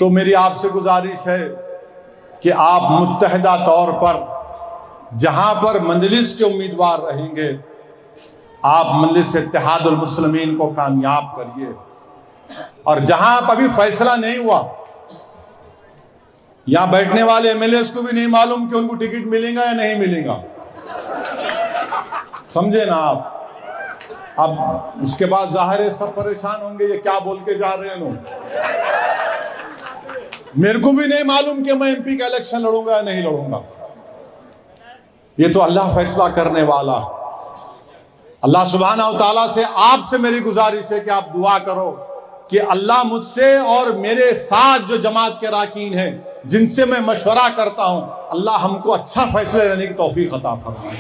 तो मेरी आपसे गुजारिश है कि आप मुत्तहदा तौर पर जहां पर मजलिस के उम्मीदवार रहेंगे, आप मजलिस इत्तेहादुल मुस्लिमीन को कामयाब करिए। और जहां पर अभी फैसला नहीं हुआ, यहां बैठने वाले एमएलए को भी नहीं मालूम कि उनको टिकट मिलेगा या नहीं मिलेगा, समझे ना आप। अब इसके बाद जाहिर है सब परेशान होंगे, ये क्या बोल के जा रहे हैं लोग। मेरे को भी नहीं मालूम कि मैं एमपी का इलेक्शन लड़ूंगा या नहीं लड़ूंगा, ये तो अल्लाह फैसला करने वाला। अल्लाह सुब्हानहू तआला से आपसे मेरी गुजारिश है कि आप दुआ करो कि अल्लाह मुझसे और मेरे साथ जो जमात के अरकान हैं, जिनसे मैं मशवरा करता हूं, अल्लाह हमको अच्छा फैसला लेने की तौफीक अता फरमाए।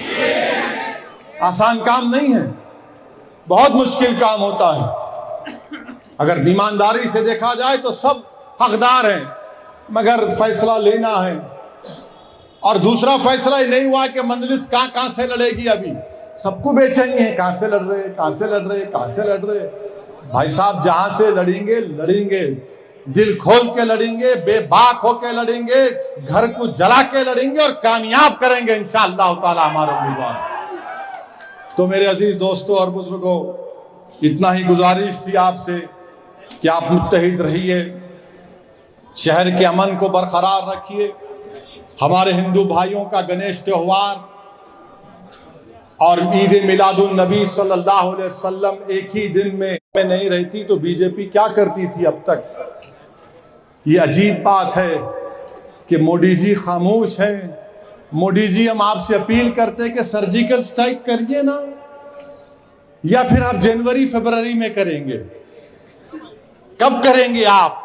आसान काम नहीं है, बहुत मुश्किल काम होता है। अगर ईमानदारी से देखा जाए तो सब हकदार हैं, मगर फैसला लेना है। और दूसरा फैसला ही नहीं हुआ कि मंजलिस कहां से लड़ेगी। अभी सबको बेचैनी है, कहां से लड़ रहे, कहां से लड़ रहे, कहां से लड़ रहे। भाई साहब, जहां से लड़ेंगे लड़ेंगे, दिल खोल के लड़ेंगे, बेबाक होके लड़ेंगे, घर को जला के लड़ेंगे और कामयाब करेंगे इंशाअल्लाह ताला हमारे उम्मीदवार। तो मेरे अजीज दोस्तों और बुजुर्गों, इतना ही गुजारिश थी आपसे कि आप मुत्तहिद रहिए, शहर के अमन को बरकरार रखिए। हमारे हिंदू भाइयों का गणेश त्योहार और ईद मिलादुन नबी सल्लल्लाहु अलैहि वसल्लम एक ही दिन में नहीं रहती तो बीजेपी क्या करती थी अब तक। ये अजीब बात है कि मोदी जी खामोश हैं। मोदी जी, हम आपसे अपील करते हैं कि सर्जिकल स्ट्राइक करिए ना, या फिर आप जनवरी फरवरी में करेंगे। कब करेंगे आप?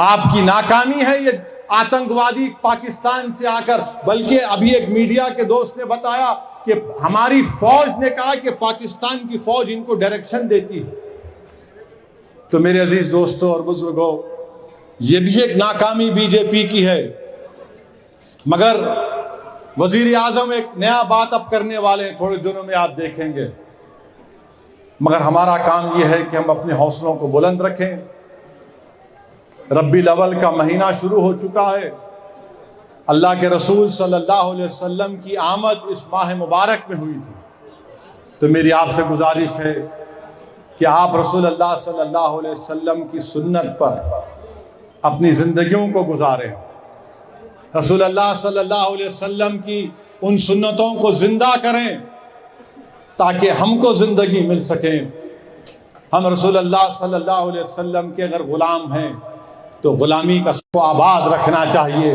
आपकी नाकामी है ये आतंकवादी पाकिस्तान से आकर। बल्कि अभी एक मीडिया के दोस्त ने बताया कि हमारी फौज ने कहा कि पाकिस्तान की फौज इनको डायरेक्शन देती है। तो मेरे अजीज दोस्तों और बुजुर्गों, ये भी एक नाकामी बीजेपी की है। मगर वजीर आजम एक नया बात अब करने वाले हैं, थोड़े दिनों में आप देखेंगे। मगर हमारा काम यह है कि हम अपने हौसलों को बुलंद रखें। रब्बीउल अव्वल का महीना शुरू हो चुका है। अल्लाह के रसूल सल्लल्लाहु अलैहि वसल्लम की आमद इस माह मुबारक में हुई थी। तो मेरी आपसे गुजारिश है कि आप रसूल अल्लाह सल्लल्लाहु अलैहि वसल्लम की सुन्नत पर अपनी जिंदगियों को गुजारें। रसूल अल्लाह सल्लल्लाहु अलैहि वसल्लम की उन सुन्नतों को जिंदा करें ताकि हमको जिंदगी मिल सके। हम रसूल अल्लाह सल्लल्लाहु अलैहि वसल्लम के अगर गुलाम हैं तो गुलामी का आबाद रखना चाहिए।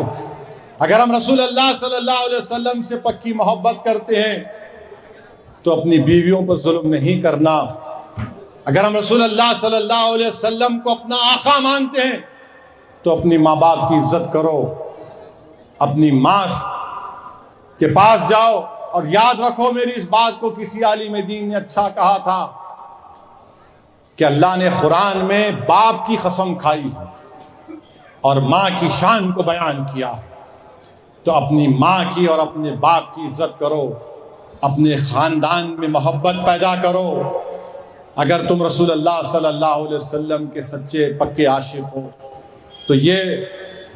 अगर हम रसूल अल्लाह सल्लल्लाहु अलैहि वसल्लम से पक्की मोहब्बत करते हैं तो अपनी बीवियों पर जुल्म नहीं करना। अगर हम रसूल अल्लाह सल्लल्लाहु अलैहि वसल्लम को अपना आका मानते हैं तो अपनी माँ बाप की इज्जत करो। अपनी माँ के पास जाओ और याद रखो, मेरी इस बात को किसी आलिम दीन ने अच्छा कहा था कि अल्लाह ने कुरान में बाप की कसम खाई और माँ की शान को बयान किया। तो अपनी माँ की और अपने बाप की इज्जत करो, अपने ख़ानदान में मोहब्बत पैदा करो। अगर तुम रसूल अल्लाह सल्लल्लाहु अलैहि वसल्लम के सच्चे पक्के आशिक हो तो ये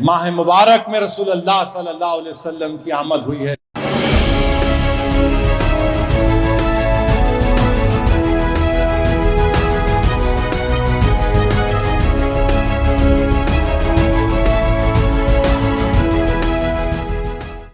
माह मुबारक में रसूल अल्लाह सल्लल्लाहु अलैहि वसल्लम की आमद हुई है।